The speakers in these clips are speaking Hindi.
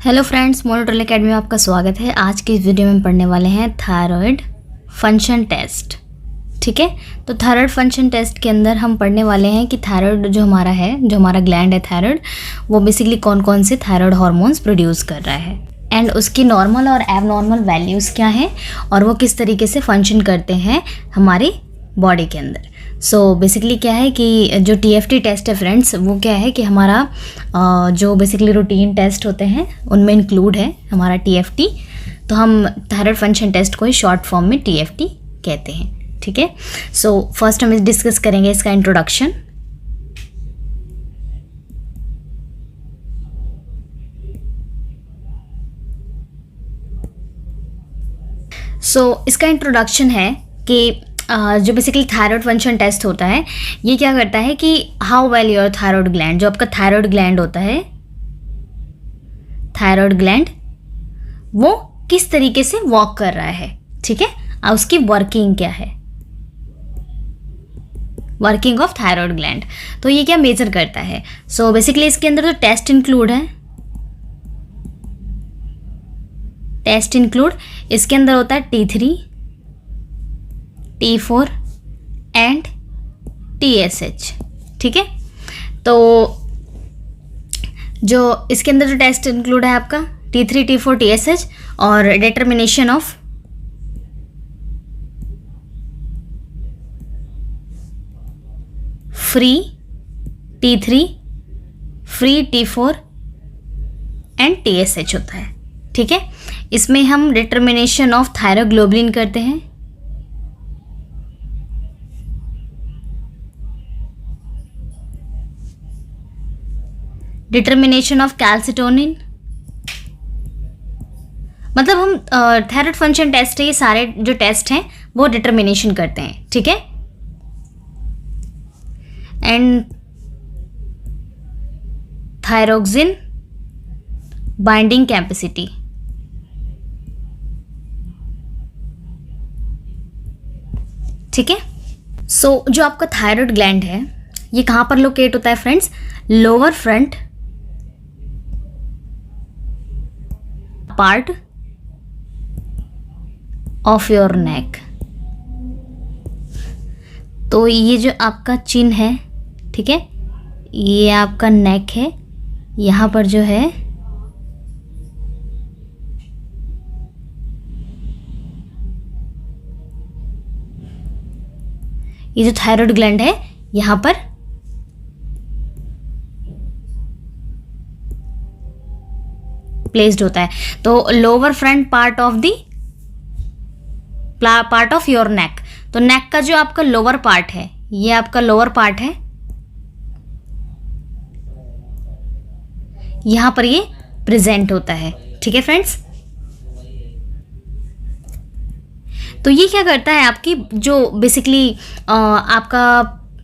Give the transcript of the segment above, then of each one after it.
हेलो फ्रेंड्स, मोनोटोल एकेडमी में आपका स्वागत है। आज की इस वीडियो में पढ़ने वाले हैं थायराइड फंक्शन टेस्ट। ठीक है, तो थायराइड फंक्शन टेस्ट के अंदर हम पढ़ने वाले हैं कि थायराइड जो हमारा है, जो हमारा ग्लैंड है थायराइड, वो बेसिकली कौन कौन से थायराइड हार्मोन्स प्रोड्यूस कर रहा है एंड उसकी नॉर्मल और एबनॉर्मल वैल्यूज़ क्या हैं और वो किस तरीके से फंक्शन करते हैं हमारी बॉडी के अंदर। सो बेसिकली क्या है कि जो TFT टेस्ट है फ्रेंड्स, वो क्या है कि हमारा जो बेसिकली रूटीन टेस्ट होते हैं उनमें इंक्लूड है हमारा TFT। तो हम थायराइड फंक्शन टेस्ट को ही शॉर्ट फॉर्म में TFT कहते हैं। ठीक है, सो फर्स्ट हम डिस्कस करेंगे इसका इंट्रोडक्शन। सो इसका इंट्रोडक्शन है कि जो बेसिकली थायराइड फंक्शन टेस्ट होता है, ये क्या करता है कि how well your thyroid gland, जो आपका थायराइड ग्लैंड होता है, थायराइड ग्लैंड वो किस तरीके से वर्क कर रहा है। ठीक है, और उसकी वर्किंग क्या है, वर्किंग ऑफ थायराइड ग्लैंड। तो ये क्या मेजर करता है। सो बेसिकली इसके अंदर जो टेस्ट इंक्लूड है, टेस्ट इंक्लूड इसके अंदर होता है T3, T4 एंड TSH। ठीक है, तो जो इसके अंदर जो टेस्ट इंक्लूड है आपका T3, T4, TSH और determination of free T3, free T4 and TSH होता है। ठीक है, इसमें हम डिटर्मिनेशन ऑफ थायरोग्लोबुलिन करते हैं, डिटर्मिनेशन ऑफ कैल्सिटोनिन। मतलब हम थायराइड फंक्शन टेस्ट है, ये सारे जो टेस्ट हैं वो डिटर्मिनेशन करते हैं। ठीक है, एंड थायरोक्सिन बाइंडिंग कैपेसिटी। ठीक है, सो जो आपका थायराइड ग्लैंड है ये कहाँ पर लोकेट होता है friends, lower front part of your neck. तो ये जो आपका चिन है, ठीक है, ये आपका नेक है, यहाँ पर जो है ये जो थायराइड ग्लैंड है यहाँ पर प्लेस्ड होता है। तो lower front part of the part of your neck, तो नेक का जो आपका लोअर पार्ट है, ये आपका लोअर पार्ट है, यहां पर ये प्रेजेंट होता है। ठीक है फ्रेंड्स, तो ये क्या करता है आपकी जो बेसिकली आपका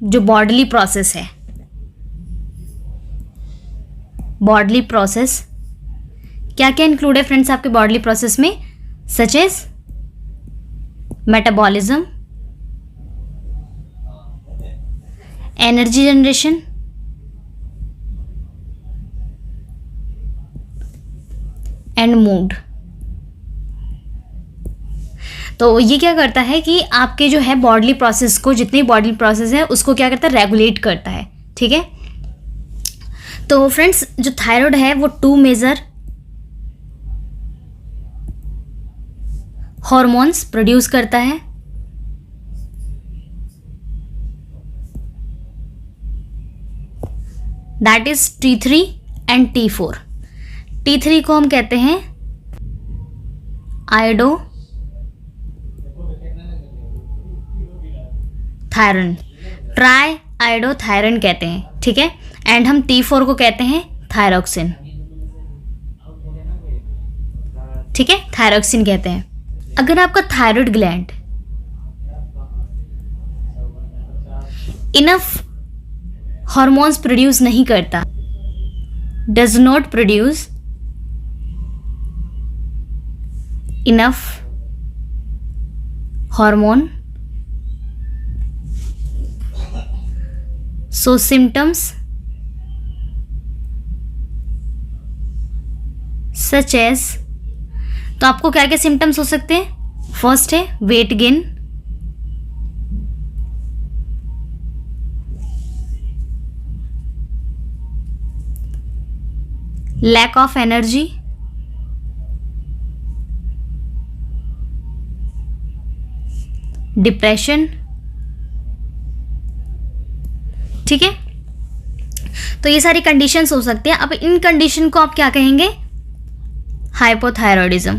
जो बॉडली प्रोसेस है, बॉडली प्रोसेस क्या क्या इंक्लूड है फ्रेंड्स आपके बॉडली प्रोसेस में, such as metabolism, energy generation, and mood. तो ये क्या करता है कि आपके जो है बॉडली प्रोसेस को, जितनी बॉडली प्रोसेस है उसको क्या करता है, रेगुलेट करता है। ठीक है, तो फ्रेंड्स जो थायराइड है वो 2 मेजर हॉर्मोन्स प्रोड्यूस करता है। That is T3 and T4। T3 को हम कहते हैं आयोडो थायरन, ट्राई आयोडोथायरन कहते हैं। ठीक है, एंड हम T4 को कहते हैं थायरोक्सिन। ठीक है, थायरोक्सिन कहते हैं। अगर आपका thyroid gland enough hormones produce नहीं करता, does not produce enough hormone, so symptoms such as, तो आपको क्या क्या सिम्टम्स हो सकते हैं? फर्स्ट है weight gain, lack of energy, depression. ठीक है, तो ये सारी कंडीशंस हो सकती हैं। अब इन कंडीशन को आप क्या कहेंगे? हाइपोथायरॉयडिज्म।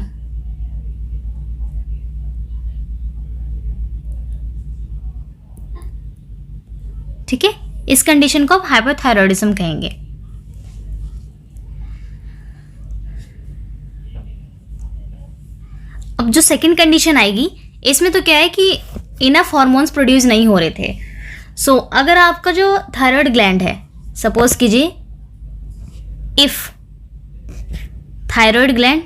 ठीक है, इस कंडीशन को आप हाइपोथायरॉयडिज्म कहेंगे। अब जो सेकंड कंडीशन आएगी, इसमें तो क्या है कि इनफ हार्मोन्स प्रोड्यूस नहीं हो रहे थे। सो अगर आपका जो थायराइड ग्लैंड है, सपोज कीजिए if thyroid gland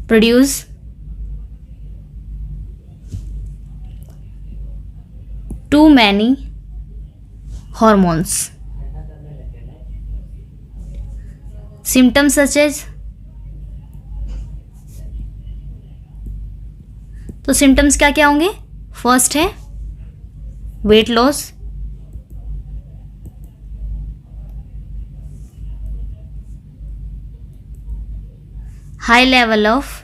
produce too many hormones, symptoms such as, तो सिम्टम्स क्या क्या होंगे? फर्स्ट है weight loss, high level of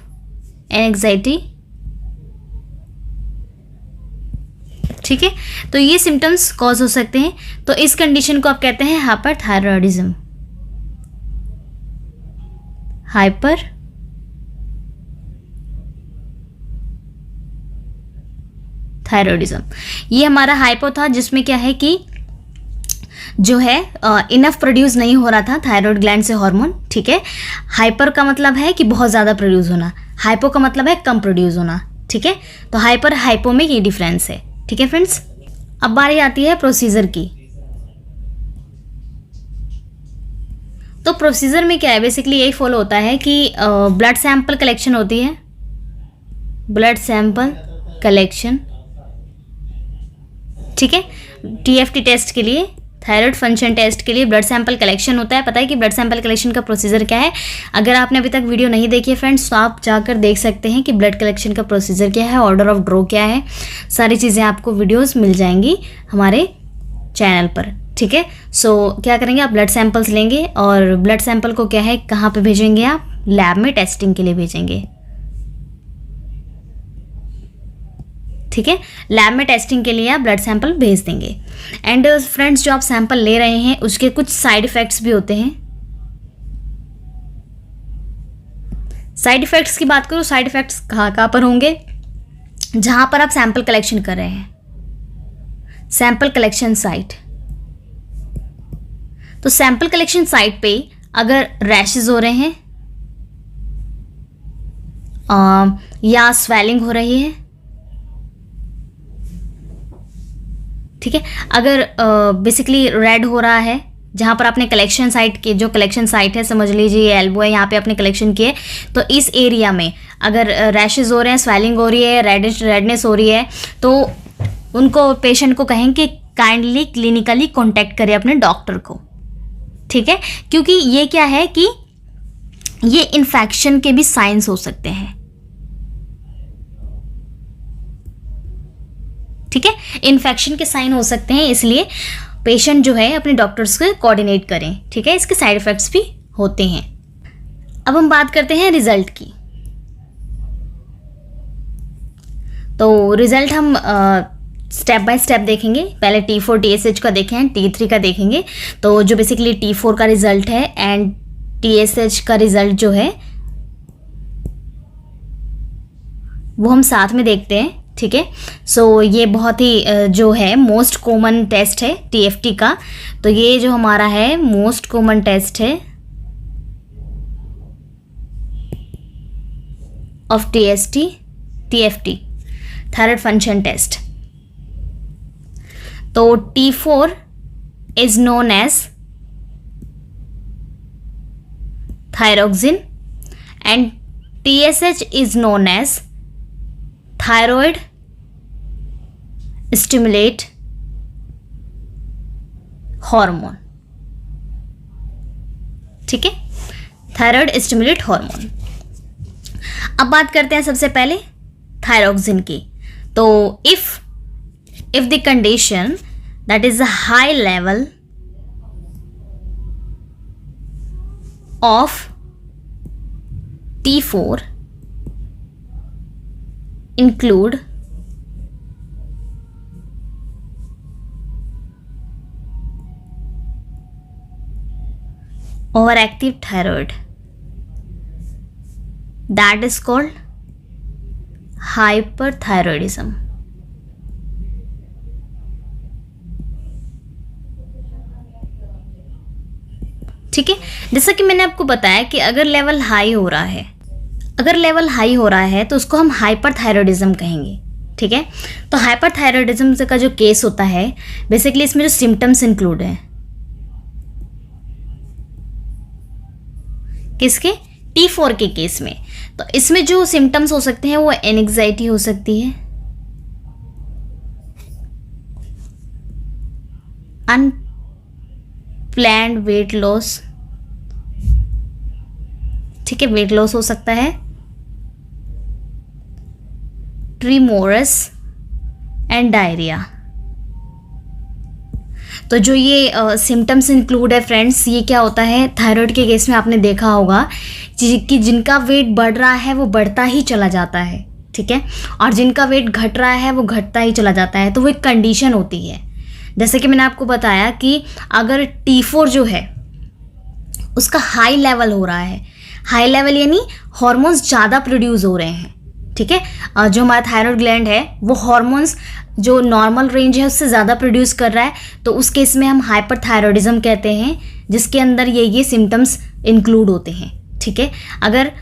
anxiety. ठीक है, तो ये सिम्टम्स कॉज हो सकते हैं। तो इस कंडीशन को आप कहते हैं हाइपरथायरॉयडिज्म। हाइपर थायरॉयडिज्म, ये हमारा हाइपो था, जिसमें क्या है कि जो है इनफ प्रोड्यूस नहीं हो रहा था थायराइड ग्लैंड से हार्मोन। ठीक है, हाइपर का मतलब है कि बहुत ज़्यादा प्रोड्यूस होना, हाइपो का मतलब है कम प्रोड्यूस होना। ठीक है, तो हाइपर हाइपो में ये डिफरेंस है। ठीक है फ्रेंड्स, अब बारी आती है प्रोसीजर की। तो प्रोसीजर में क्या है, बेसिकली यही फॉलो होता है कि ब्लड सैंपल कलेक्शन होती है, ब्लड सैंपल कलेक्शन। ठीक है, टीएफटी टेस्ट के लिए, थायराइड फंक्शन टेस्ट के लिए ब्लड सैंपल कलेक्शन होता है। पता है कि ब्लड सैंपल कलेक्शन का प्रोसीजर क्या है? अगर आपने अभी तक वीडियो नहीं देखी है फ्रेंड्स, तो आप जाकर देख सकते हैं कि ब्लड कलेक्शन का प्रोसीजर क्या है, ऑर्डर ऑफ ड्रॉ क्या है, सारी चीज़ें आपको वीडियोस मिल जाएंगी हमारे चैनल पर। ठीक है, सो क्या करेंगे, आप ब्लड सैंपल्स लेंगे और ब्लड सैंपल को क्या है, कहाँ पर भेजेंगे? आप लैब में टेस्टिंग के लिए भेजेंगे। ठीक है, लैब में टेस्टिंग के लिए आप ब्लड सैंपल भेज देंगे। एंड फ्रेंड्स, जो आप सैंपल ले रहे हैं उसके कुछ साइड इफ़ेक्ट्स भी होते हैं। साइड इफ़ेक्ट्स की बात करूँ, साइड इफ़ेक्ट्स कहाँ पर होंगे? जहाँ पर आप सैंपल कलेक्शन कर रहे हैं, सैंपल कलेक्शन साइट। तो सैंपल कलेक्शन साइट पे अगर रैशेज हो रहे हैं या स्वेलिंग हो रही है, ठीक है, अगर बेसिकली रेड हो रहा है जहाँ पर आपने कलेक्शन साइट की, जो कलेक्शन साइट है समझ लीजिए एल्बो है, यहाँ पे आपने कलेक्शन किए, तो इस एरिया में अगर रैशेज हो रहे हैं, स्वेलिंग हो रही है, रेडनेस हो रही है, तो उनको, पेशेंट को कहें कि काइंडली क्लिनिकली कॉन्टैक्ट करें अपने डॉक्टर को। ठीक है, क्योंकि ये क्या है कि ये इन्फेक्शन के भी साइंस हो सकते हैं। ठीक है, इन्फेक्शन के साइन हो सकते हैं, इसलिए पेशेंट जो है अपने डॉक्टर्स से कोऑर्डिनेट करें। ठीक है, इसके साइड इफ़ेक्ट्स भी होते हैं। अब हम बात करते हैं रिजल्ट की। तो रिजल्ट हम स्टेप बाय स्टेप देखेंगे। पहले T4 TSH का देखें, T3 का देखेंगे। तो जो बेसिकली T4 का रिजल्ट है एंड TSH का रिजल्ट जो है वो हम साथ में देखते हैं। ठीक है, सो ये बहुत ही जो है मोस्ट कॉमन टेस्ट है TFT का। तो ये जो हमारा है मोस्ट कॉमन टेस्ट है of TFT, thyroid function test. तो T4 is known as thyroxine and TSH is known as thyroid stimulate hormone. ठीक है, थायराइड स्टिमुलेट हार्मोन। अब बात करते हैं सबसे पहले थायरोक्सिन की। तो if the condition that is a high level of T4 include overactive thyroid, that is called hyperthyroidism। ठीक है, जैसा कि मैंने आपको बताया कि अगर लेवल हाई हो रहा है, तो उसको हम हाइपरथायरॉयडिज्म कहेंगे। ठीक है, तो हाइपरथायरॉयडिज्म का जो केस होता है, बेसिकली इसमें जो सिम्टम्स इंक्लूड हैं, किसके? T4 के केस में। तो इसमें जो सिम्टम्स हो सकते हैं वो एंग्जाइटी हो सकती है, अनप्लैन्ड वेट लॉस, ठीक है, वेट लॉस हो सकता है, ट्रीमोरस एंड डायरिया। तो जो ये सिम्टम्स इंक्लूड है फ्रेंड्स, ये क्या होता है थायराइड के केस में, आपने देखा होगा कि जिनका वेट बढ़ रहा है वो बढ़ता ही चला जाता है, ठीक है, और जिनका वेट घट रहा है वो घटता ही चला जाता है। तो वो एक कंडीशन होती है। जैसे कि मैंने आपको बताया कि अगर T4 जो है उसका हाई लेवल हो रहा है, हाई लेवल यानी हॉर्मोन्स ज़्यादा प्रोड्यूस हो रहे हैं, ठीक है, जो हमारा थायराइड ग्लैंड है वो हॉर्मोन्स जो नॉर्मल रेंज है उससे ज़्यादा प्रोड्यूस कर रहा है, तो उस केस में हम हाइपरथायरॉयडिज्म कहते हैं, जिसके अंदर ये सिम्टम्स इंक्लूड होते हैं। ठीक है, अगर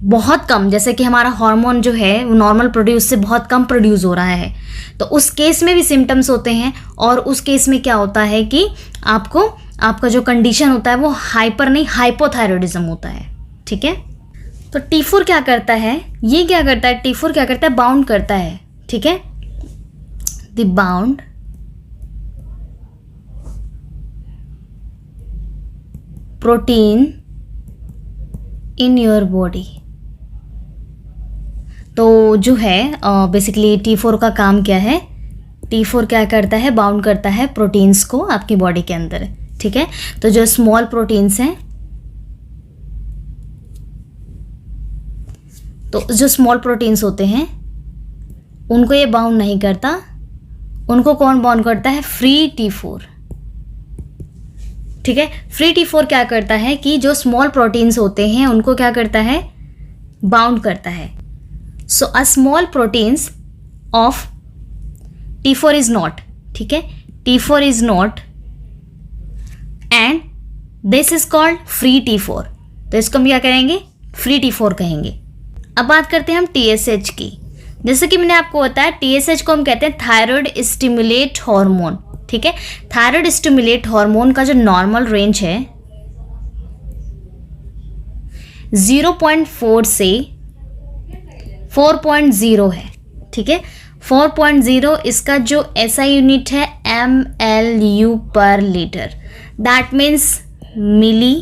बहुत कम, जैसे कि हमारा हार्मोन जो है वो नॉर्मल प्रोड्यूस से बहुत कम प्रोड्यूस हो रहा है, तो उस केस में भी सिम्टम्स होते हैं, और उस केस में क्या होता है कि आपका जो कंडीशन होता है वो हाइपर नहीं हाइपोथायरॉयडिज्म होता है। ठीक है, तो T4 क्या करता है, T4 क्या करता है, बाउंड करता है। ठीक है, the bound protein in your body. तो जो है बेसिकली T4 का काम क्या है, T4 क्या करता है, बाउंड करता है प्रोटीन्स को आपकी बॉडी के अंदर। ठीक है, तो जो स्मॉल प्रोटीन्स हैं, तो जो स्मॉल प्रोटीन्स होते हैं उनको ये बाउंड नहीं करता, उनको कौन बाउंड करता है, फ्री T4। ठीक है, फ्री T4 क्या करता है कि जो स्मॉल प्रोटीन्स होते हैं उनको क्या करता है, बाउंड करता है। So a small proteins of T4 is not, ठीक है, T4 is not and this is called free T4। तो इसको हम क्या करेंगे, फ्री T4 कहेंगे। अब बात करते हैं हम TSH की। जैसे कि मैंने आपको बताया TSH को हम कहते हैं थायराइड स्टिमुलेट हार्मोन। ठीक है, थायराइड स्टिमुलेट हार्मोन का जो नॉर्मल रेंज है 0.4 से 4.0 है। ठीक है, 4.0 इसका जो SI यूनिट है mlu per litre, that means milli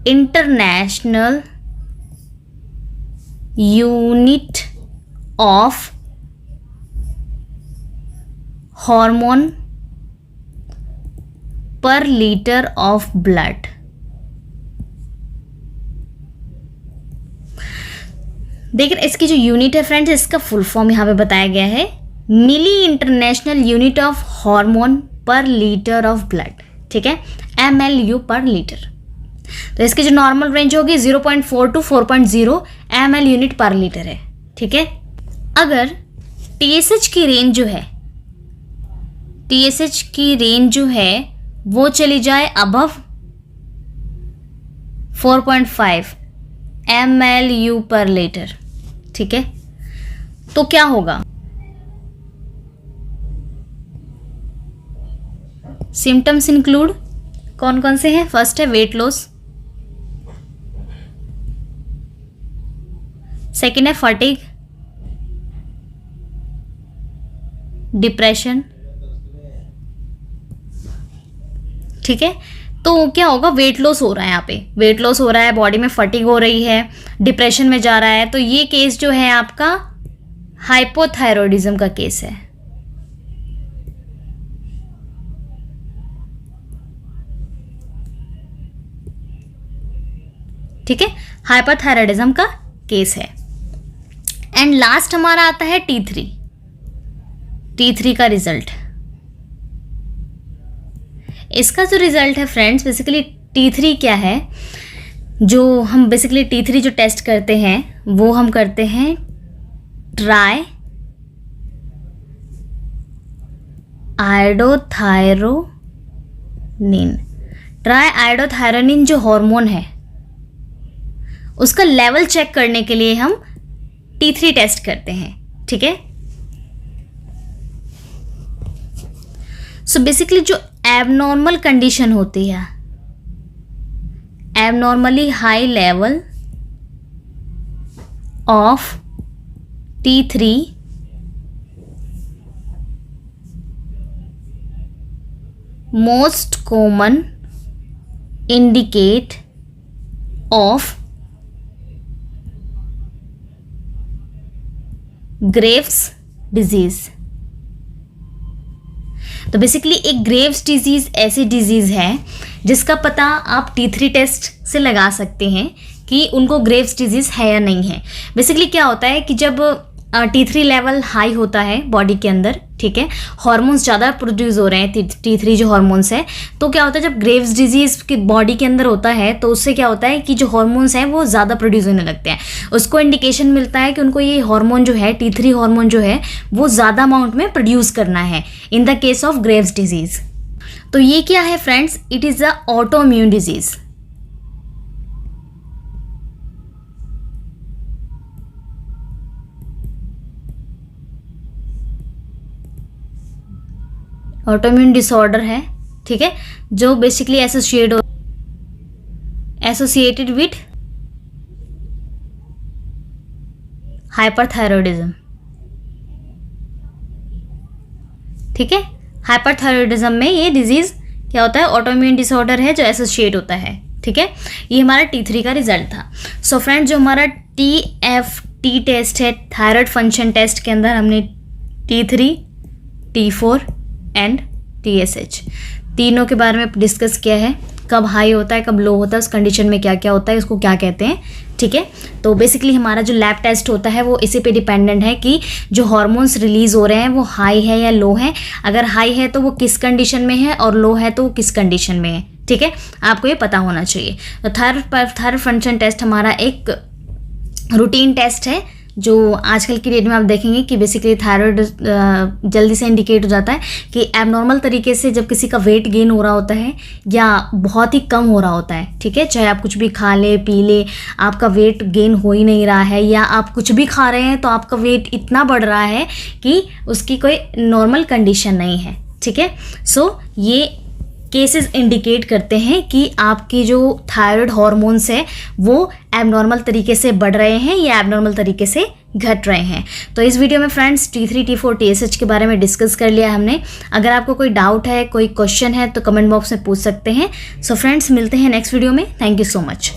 international unit of hormone per litre of blood. देखिए इसकी जो यूनिट है फ्रेंड्स, इसका फुल फॉर्म यहाँ पे बताया गया है, मिली international unit of hormone per litre of blood. ठीक है, mlu पर लीटर। तो इसकी जो नॉर्मल रेंज होगी 0.4 टू 4.0 ml यूनिट पर लीटर है। ठीक है, अगर TSH की रेंज जो है वो चली जाए अबव 4.5 mlu पर लीटर, ठीक है, तो क्या होगा, सिम्टम्स इंक्लूड कौन कौन से हैं, फर्स्ट है वेट लॉस, सेकेंड है फटीग, डिप्रेशन। ठीक है, तो क्या होगा, वेट लॉस हो रहा है, यहाँ पे वेट लॉस हो रहा है, बॉडी में फटीग हो रही है, डिप्रेशन में जा रहा है, तो ये केस जो है आपका हाइपोथायरॉयडिज्म का केस है। ठीक है, हाइपोथायरॉयडिज्म का केस है। एंड लास्ट हमारा आता है T3 का रिजल्ट। इसका जो रिजल्ट है फ्रेंड्स, बेसिकली T3 क्या है, जो हम बेसिकली T3 जो टेस्ट करते हैं वो हम करते हैं ट्राई आयोडोथायरोनिन। ट्राई आयोडोथायरोनिन जो हार्मोन है उसका लेवल चेक करने के लिए हम T3 टेस्ट करते हैं। ठीक है, सो बेसिकली जो एबनॉर्मल कंडीशन होती है, abnormally high level of T3 most common indicate of Graves disease. तो बेसिकली एक ग्रेव्स डिजीज ऐसी डिजीज है जिसका पता आप T3 टेस्ट से लगा सकते हैं कि उनको ग्रेव्स डिजीज है या नहीं है। बेसिकली क्या होता है कि जब T3 लेवल हाई होता है बॉडी के अंदर, ठीक है, हार्मोन्स ज़्यादा प्रोड्यूस हो रहे हैं, T3 जो हार्मोन्स है, तो क्या होता है जब ग्रेव्स डिजीज़ की बॉडी के अंदर होता है तो उससे क्या होता है कि जो हार्मोन्स हैं वो ज़्यादा प्रोड्यूस होने लगते हैं। उसको इंडिकेशन मिलता है कि उनको ये हार्मोन जो है, T3 हार्मोन जो है वो ज़्यादा अमाउंट में प्रोड्यूस करना है in the case of Graves disease. तो ये क्या है friends, it is a autoimmune disease. Autoimmune disorder है, ठीक है, जो बेसिकली एसोसिएटेड विथ हाइपरथायरॉयडिज्म। ठीक है, हाइपरथायरॉयडिज्म में ये डिजीज क्या होता है, ऑटोइम्यून डिसऑर्डर है जो एसोसिएट होता है। ठीक है, ये हमारा T3 का रिजल्ट था। सो फ्रेंड, जो हमारा TFT टेस्ट है, थायराइड फंक्शन टेस्ट के अंदर हमने T3, T4 एंड TSH तीनों के बारे में डिस्कस किया है। कब हाई होता है, कब लो होता है, उस कंडीशन में क्या क्या होता है, उसको क्या कहते हैं। ठीक है, तो बेसिकली हमारा जो लैब टेस्ट होता है वो इसी पे डिपेंडेंट है कि जो हार्मोन्स रिलीज हो रहे हैं वो हाई है या लो है। अगर हाई है तो वो किस कंडीशन में है और लो है तो वो किस कंडीशन में है। ठीक है, आपको ये पता होना चाहिए। तो थायराइड फंक्शन टेस्ट हमारा एक रूटीन टेस्ट है जो आजकल की डेट में आप देखेंगे कि बेसिकली थायराइड जल्दी से इंडिकेट हो जाता है कि एबनॉर्मल तरीके से जब किसी का वेट गेन हो रहा होता है या बहुत ही कम हो रहा होता है। ठीक है, चाहे आप कुछ भी खा ले पी ले, आपका वेट गेन हो ही नहीं रहा है, या आप कुछ भी खा रहे हैं तो आपका वेट इतना बढ़ रहा है कि उसकी कोई नॉर्मल कंडीशन नहीं है। ठीक है, सो ये केसेस इंडिकेट करते हैं कि आपकी जो थायराइड हार्मोन्स है वो एबनॉर्मल तरीके से बढ़ रहे हैं या एबनॉर्मल तरीके से घट रहे हैं। तो इस वीडियो में फ्रेंड्स T3, T4, TSH के बारे में डिस्कस कर लिया हमने। अगर आपको कोई डाउट है, कोई क्वेश्चन है तो कमेंट बॉक्स में पूछ सकते हैं। सो फ्रेंड्स, मिलते हैं नेक्स्ट वीडियो में। Thank you so much.